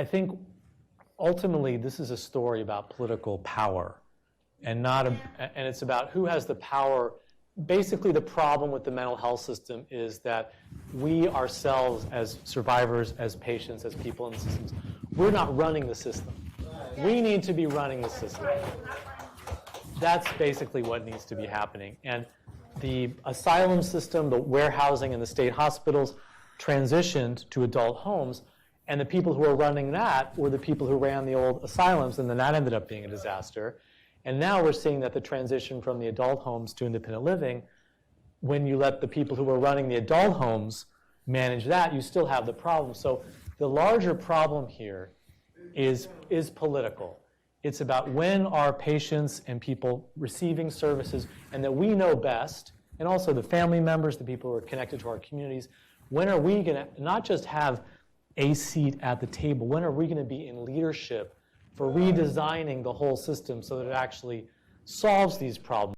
I think ultimately this is a story about political power, and it's about who has the power. Basically, the problem with the mental health system is that we ourselves, as survivors, as patients, as people in the systems, we're not running the system. We need to be running the system. That's basically what needs to be happening. And the asylum system, the warehousing in the state hospitals transitioned to adult homes, and the people who were running that were the people who ran the old asylums, and then that ended up being a disaster. And now we're seeing that the transition from the adult homes to independent living, when you let the people who were running the adult homes manage that, you still have the problem. So the larger problem here is political. It's about when are patients and people receiving services, and that we know best, and also the family members, the people who are connected to our communities, when are we going to not just have a seat at the table, when are we going to be in leadership for redesigning the whole system so that it actually solves these problems?